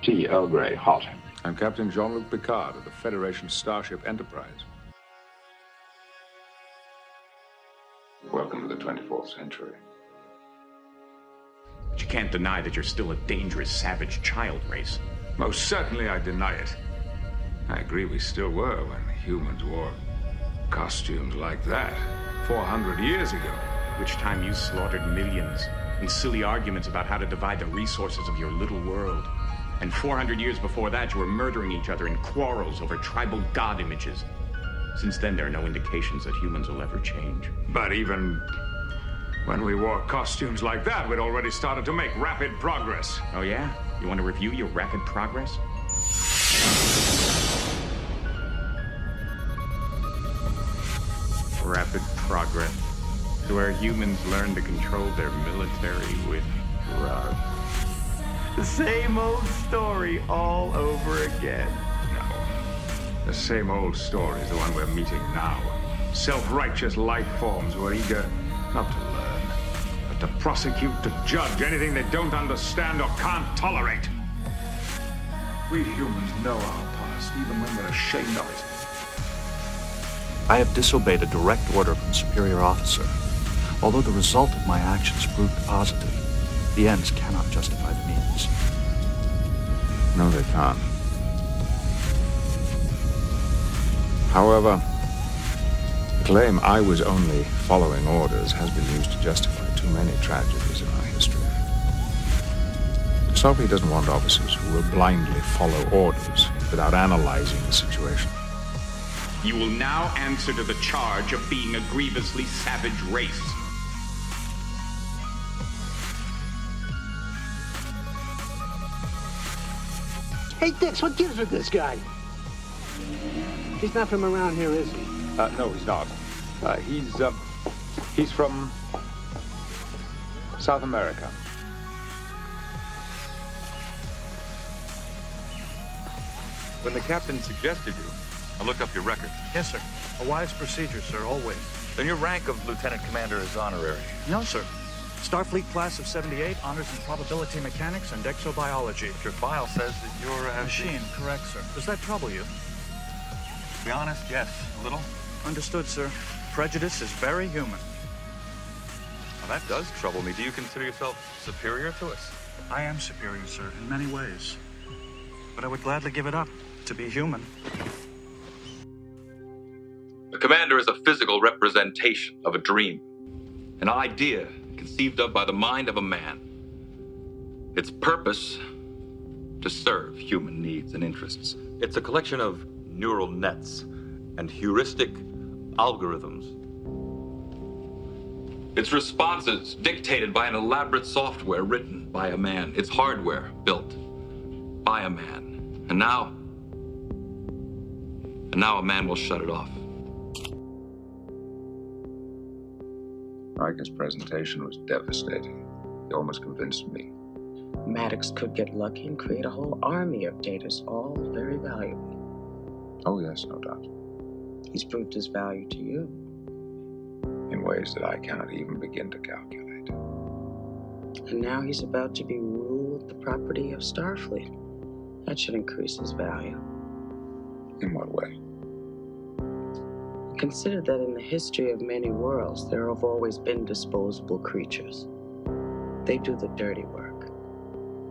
Tea, Earl Grey, hot. I'm Captain Jean-Luc Picard of the Federation Starship Enterprise. Welcome to the 24th century. But you can't deny that you're still a dangerous, savage child race. Most certainly I deny it. I agree we still were when humans wore costumes like that 400 years ago. Which time you slaughtered millions in silly arguments about how to divide the resources of your little world. And 400 years before that, you were murdering each other in quarrels over tribal god images. Since then, there are no indications that humans will ever change. But even when we wore costumes like that, we'd already started to make rapid progress. Oh, yeah? You want to review your rapid progress? Rapid progress to where humans learn to control their military with drugs. The same old story all over again. No. The same old story is the one we're meeting now. Self-righteous life forms who are eager not to learn, but to prosecute, to judge anything they don't understand or can't tolerate. We humans know our past, even when we're ashamed of it. I have disobeyed a direct order from a superior officer. Although the result of my actions proved positive, the ends cannot justify the means. No, they can't. However, the claim I was only following orders has been used to justify too many tragedies in our history. Sophie doesn't want officers who will blindly follow orders without analyzing the situation. You will now answer to the charge of being a grievously savage race. Hey, Dix, what gives with this guy? He's not from around here, is he? No, he's not. He's from South America. When the captain suggested you, I looked up your record. Yes, sir. A wise procedure, sir, always. Then your rank of lieutenant commander is honorary. No, sir. Starfleet class of 78, honors in probability mechanics and exobiology. Your file says that you're a machine, correct, sir. Does that trouble you? To be honest, yes, a little. Understood, sir. Prejudice is very human. Well, that does trouble me. Do you consider yourself superior to us? I am superior, sir, in many ways. But I would gladly give it up to be human. A commander is a physical representation of a dream, an idea conceived of by the mind of a man. Its purpose, to serve human needs and interests. It's a collection of neural nets and heuristic algorithms. Its responses dictated by an elaborate software written by a man. Its hardware built by a man. And now a man will shut it off. Riker's presentation was devastating. He almost convinced me. Maddox could get lucky and create a whole army of Datas, all very valuable. Oh, yes, no doubt. He's proved his value to you. In ways that I cannot even begin to calculate. And now he's about to be ruled the property of Starfleet. That should increase his value. In what way? Consider that in the history of many worlds, there have always been disposable creatures. They do the dirty work.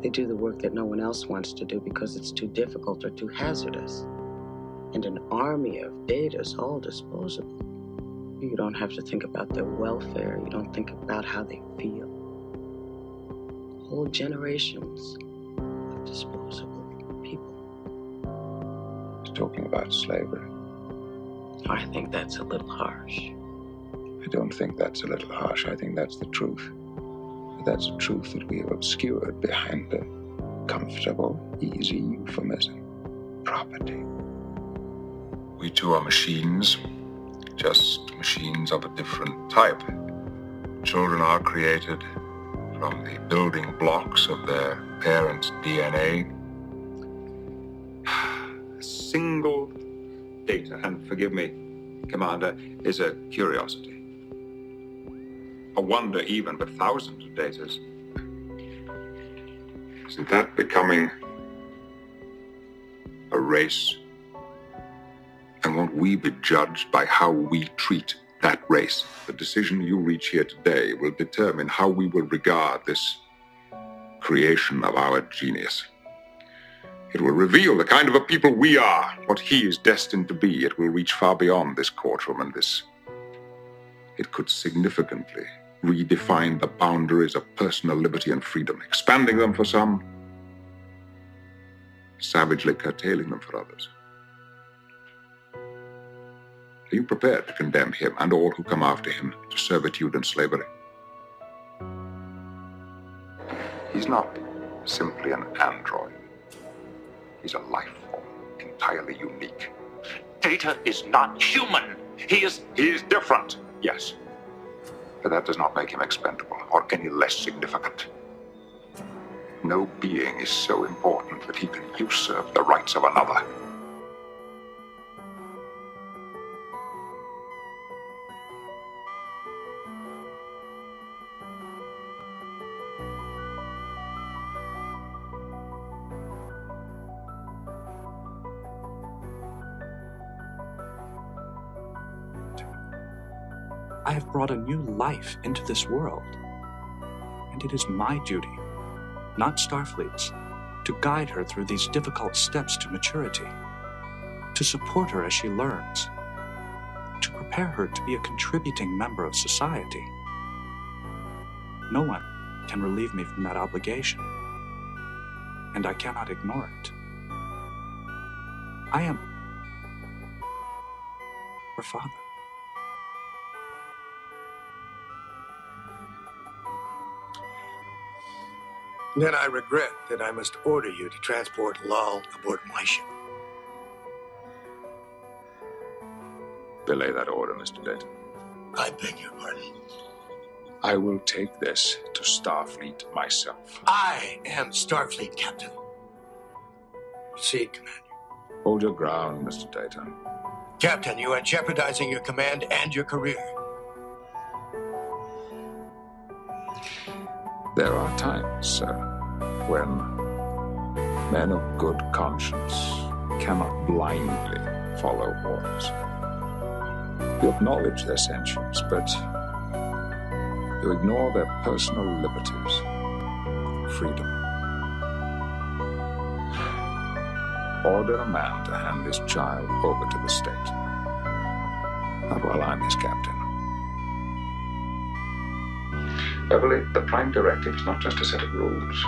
They do the work that no one else wants to do because it's too difficult or too hazardous. And an army of Datas, all disposable. You don't have to think about their welfare. You don't think about how they feel. Whole generations of disposable people. He's talking about slavery. I think that's a little harsh. I don't think that's a little harsh. I think that's the truth. But that's a truth that we have obscured behind a comfortable, easy euphemism. Property. We too are machines, just machines of a different type. Children are created from the building blocks of their parents' DNA. A single data, and forgive me, Commander, is a curiosity. A wonder even with thousands of datas. Isn't that becoming a race? And won't we be judged by how we treat that race? The decision you reach here today will determine how we will regard this creation of our genius. It will reveal the kind of a people we are, what he is destined to be. It will reach far beyond this courtroom and this. It could significantly redefine the boundaries of personal liberty and freedom, expanding them for some, savagely curtailing them for others. Are you prepared to condemn him and all who come after him to servitude and slavery? He's not simply an android. He's a life form, entirely unique. Data is not human. He is different, yes. But that does not make him expendable or any less significant. No being is so important that he can usurp the rights of another. I have brought a new life into this world, and it is my duty, not Starfleet's, to guide her through these difficult steps to maturity, to support her as she learns, to prepare her to be a contributing member of society. No one can relieve me from that obligation, and I cannot ignore it. I am her father. Then I regret that I must order you to transport Lal aboard my ship. Belay that order, Mr. Dayton. I beg your pardon. I will take this to Starfleet myself. I am Starfleet Captain. Proceed, Commander. Hold your ground, Mr. Dayton. Captain, you are jeopardizing your command and your career. There are times, sir, when men of good conscience cannot blindly follow orders. You acknowledge their sentience, but you ignore their personal liberties, freedom. Order a man to hand his child over to the state. Not while I'm his captain. Beverly, the Prime Directive is not just a set of rules.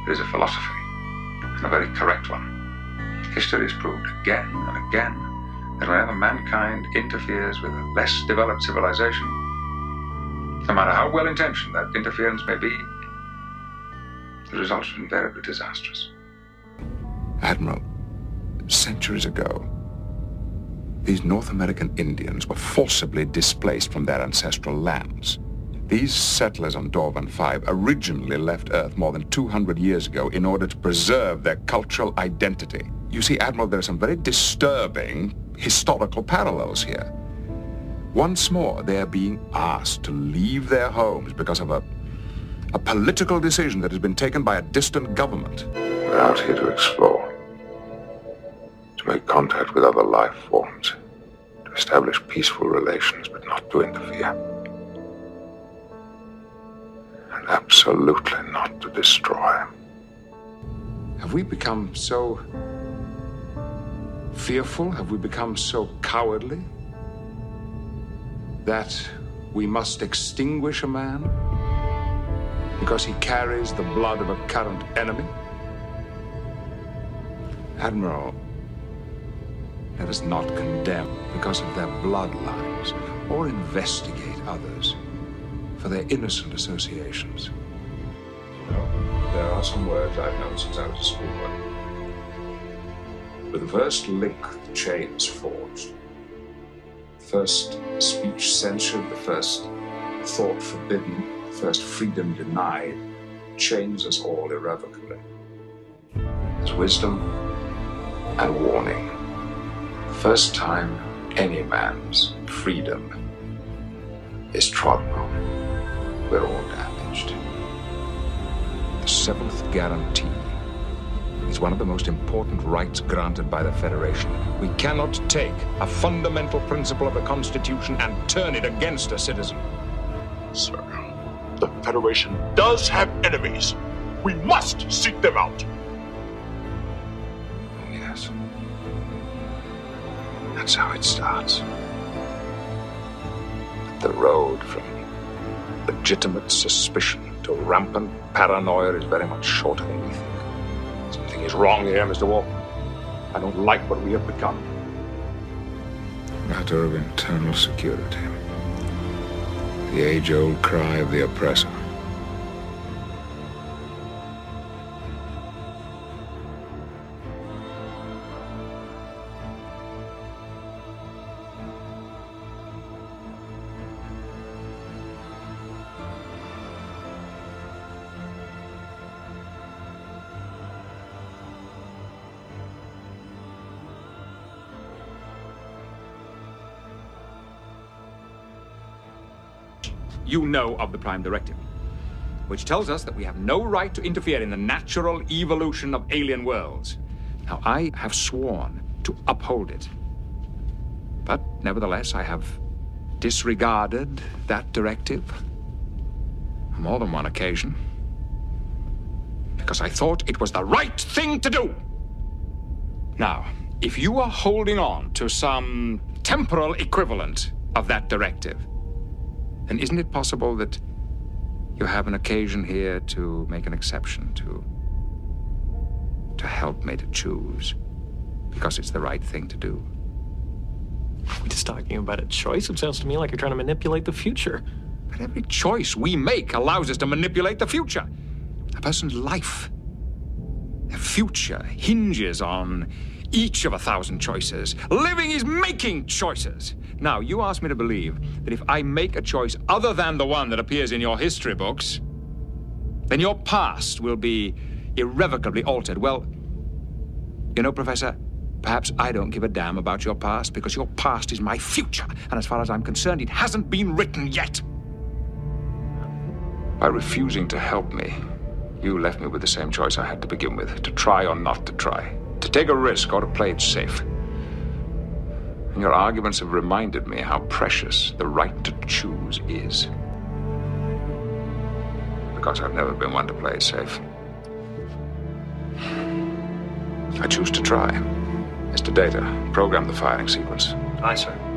It is a philosophy, and a very correct one. History has proved again and again that whenever mankind interferes with a less developed civilization, no matter how well-intentioned that interference may be, the results are invariably disastrous. Admiral, centuries ago, these North American Indians were forcibly displaced from their ancestral lands. These settlers on Dorvan 5 originally left Earth more than 200 years ago in order to preserve their cultural identity. You see, Admiral, there are some very disturbing historical parallels here. Once more, they are being asked to leave their homes because of a political decision that has been taken by a distant government. We're out here to explore, to make contact with other life forms, to establish peaceful relations, but not to interfere. And absolutely not to destroy. Have we become so fearful? Have we become so cowardly that we must extinguish a man because he carries the blood of a current enemy? Admiral, let us not condemn because of their bloodlines or investigate others for their innocent associations. You know, there are some words I've known since I was a schoolboy. With the first link the chain is forged, the first speech censured, the first thought forbidden, the first freedom denied, chains us all irrevocably. It's wisdom and warning. The first time any man's freedom is trodden on, we're all damaged. The seventh guarantee is one of the most important rights granted by the Federation. We cannot take a fundamental principle of the Constitution and turn it against a citizen. Sir, the Federation does have enemies. We must seek them out. Oh, yes. That's how it starts. The road from legitimate suspicion to rampant paranoia is very much shorter than we think. Something is wrong here, Mr. Walker. I don't like what we have become. Matter of internal security. The age-old cry of the oppressor. You know of the Prime Directive, which tells us that we have no right to interfere in the natural evolution of alien worlds. Now, I have sworn to uphold it. But nevertheless, I have disregarded that directive on more than one occasion, because I thought it was the right thing to do. Now, if you are holding on to some temporal equivalent of that directive, then isn't it possible that you have an occasion here to make an exception, to help me to choose, because it's the right thing to do? Are we just talking about a choice? It sounds to me like you're trying to manipulate the future. But every choice we make allows us to manipulate the future. A person's life, their future, hinges on each of 1,000 choices. Living is making choices. Now, you ask me to believe that if I make a choice other than the one that appears in your history books, then your past will be irrevocably altered. Well, you know, Professor, perhaps I don't give a damn about your past, because your past is my future. And as far as I'm concerned, it hasn't been written yet. By refusing to help me, you left me with the same choice I had to begin with, to try or not to try, to take a risk or to play it safe. And your arguments have reminded me how precious the right to choose is. Because I've never been one to play it safe. I choose to try. Mr. Data, program the firing sequence. Aye, sir.